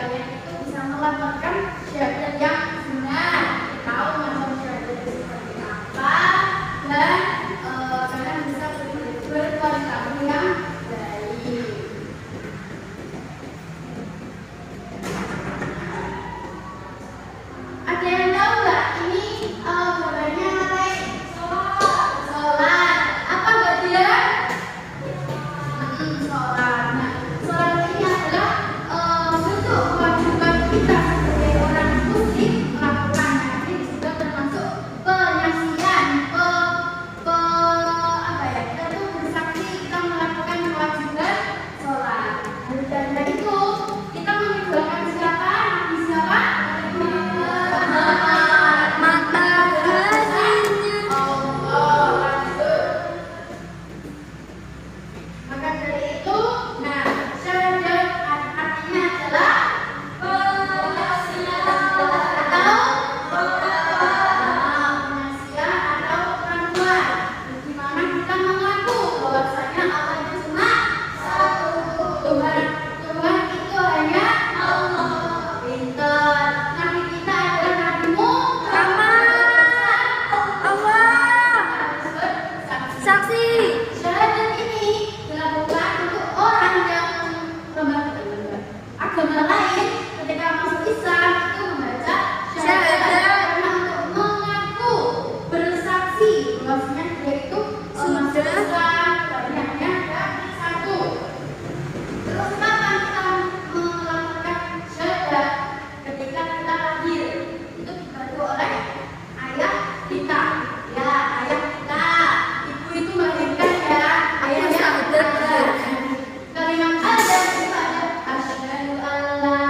kalian itu bisa melaporkan syahadat yang benar, tahu macam syahadat itu seperti apa, dan kalian bisa berkualifikasi yang baik. Ada yang tahu nggak ini gambarnya apa? Sholat. Apa nggak dia? Sholat. Nah, sholat ini adalah bentuk kewajiban kita sebagai orang muslim melakukannya. Ini juga termasuk penyaksian, kita tuh bersaksi kita melakukan kewajiban sholat. Dan dari itu kita mengidolakan siapa? Nabi siapa? Maka dari itu, nah, syahadat artinya adalah penyaksian atau pengakuan, di mana kita mengaku bahwasanya Allah itu cuma satu, Tuhan itu hanya Allah. Pintar. Nabi kita adalah Nabi Saksi. Syahadat ini dilakukan untuk orang yang agama lain ketika masuk Islam itu membaca syahadat karena untuk mengaku bersaksi bahwasanya dia itu masuk Islam, hanya ada satu. Terus kapan kita melakukan syahadat? Ketika kita lahir, itu dibantu oleh ayah kita. Ya, ayah kita. Ibu itu melahirkan ya, ayahnya ada. Kalimat ada itu ada asyhadu an la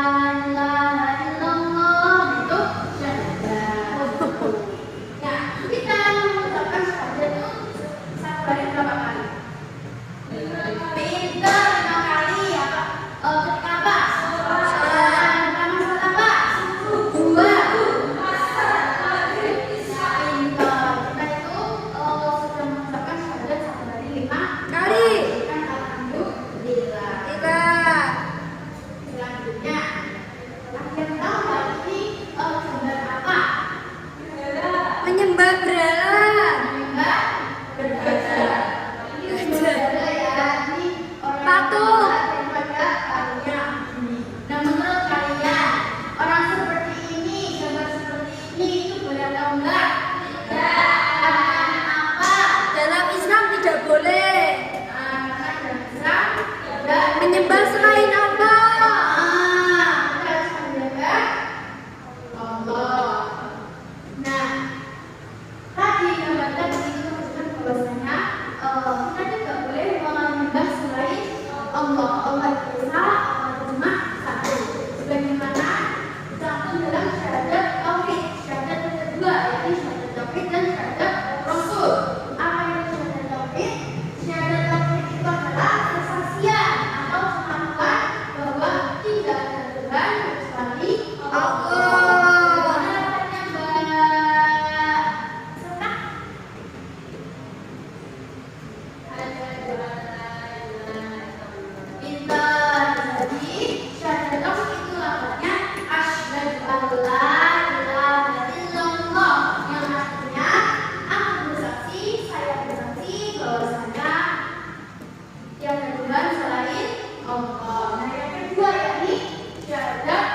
ilaha illallah, itu syahadat. Nah, kita mengucapkan syahadat itu satu hari berapa kali? Pintar 5 kali apa? Ketika apa? Sholat. Pertama sholat apa? Dua. Pintar. Kita itu sudah mengucapkan syahadat satu hari 5 Kali. kan, alhamdulillah. Tiga. Selanjutnya, kalian tahu nggak ini gambar apa? Menyembah berhala. Menyembah berhala. Ini berhala ya. Ini orang Patung. daripada karunia ini. Nah, menurut kalian orang seperti ini, gambar seperti ini itu boleh atau enggak? Tidak. Apa? Dalam Islam tidak boleh Karena dalam Islam tidak menyembah selain Allah. kita harus menjaga Allah. Nah, tadi gambar tadi itu menunjukkan bahwasanya kita juga boleh menyembah selain Allah. Allah itu esa, Allah itu cuma satu. Sebagaimana tercantum dalam syahadat tauhid, syahadat yang kedua yaitu syahadat tauhid dan syahadat rasul. Apa itu syahadat tauhid? Syahadat tauhid itu adalah kesaksian atau pengakuan bahwa tidak ada Tuhan kecuali Allah. Harapannya Mbak Serta? Pintar. Jadi syahadat tauhid itu lafaznya asyhadu an la ilaha illallah, yang artinya aku bersaksi, saya bersaksi bahwasanya tiada Tuhan selain Allah. Nah, yang kedua yakni syahadat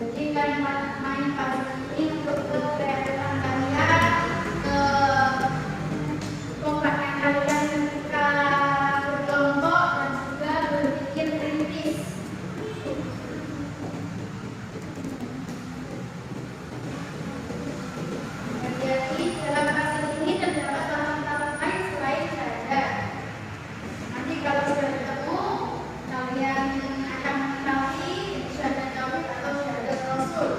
Jadi kalian main pada ini untuk kreativitas kalian, kekompakan kalian ketika berkelompok dan juga berpikir kritis. Jadi dalam kasus ini terdapat tahapan lain selain syahadat. Nanti kalau sudah ketemu, kalian akan mengetahui syahadat tauhid atau syahadat rasul.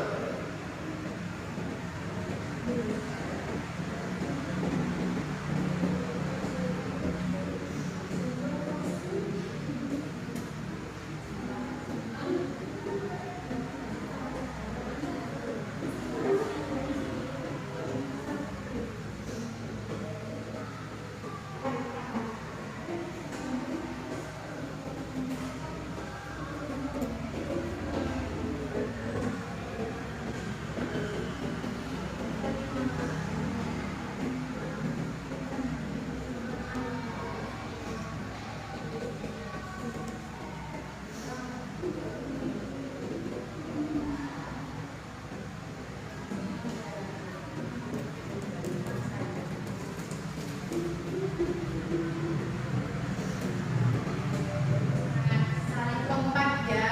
Saling kompak ya.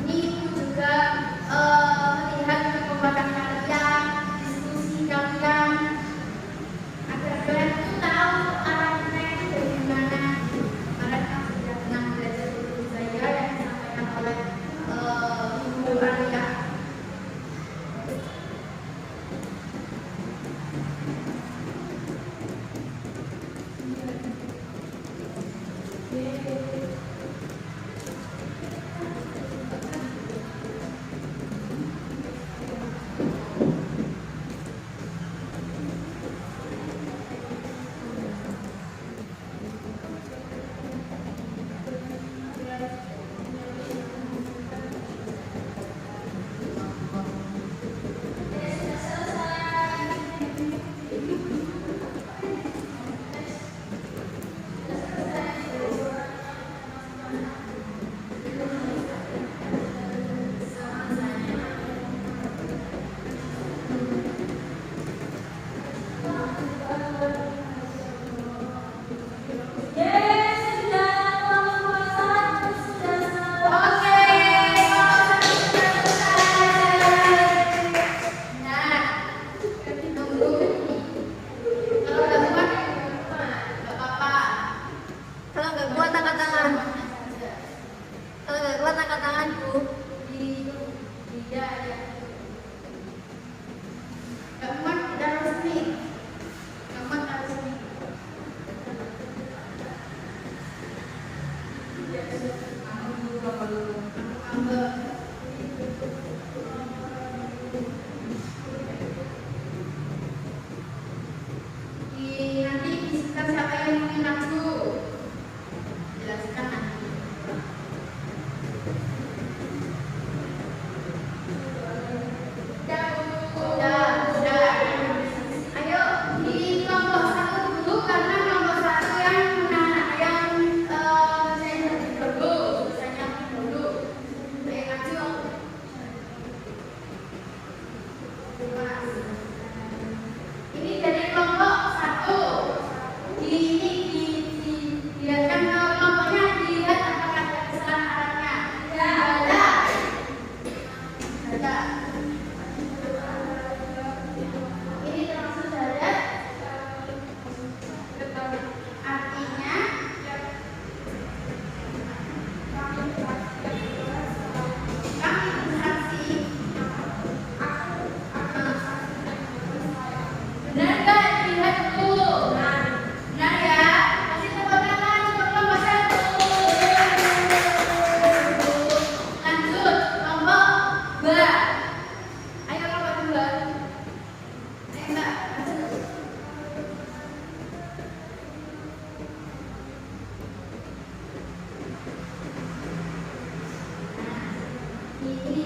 Ini juga melihat kekompakan kalian, diskusi kalian, agar kalian tuh tahu arahnya itu dari mana. Kalian kan sudah pernah belajar buku saya yang disampaikan oleh Ibu Alia. Kalau nggak kuat angkat tangan. Kalau nggak kuat angkat tanganku. Nanti bisikan siapa yang ingin langsung jelaskan nanti. Sudah. Ayo di kelompok satu dulu karena kelompok satu yang saya dulu. Ayo maju. Ini dari kelompok satu. Dilihatkan ke kelompoknya, dilihat apakah ada kesalahan arahnya. Ada. Ini termasuk syahadat. Artinya kami bersaksi. Benar nggak? Dilihat dulu. Benar ya? Kasih tepuk tangan untuk kelompok satu. Lanjut kelompok 2. Ayo kelompok 2. Ayo Mbak, lanjut. Ini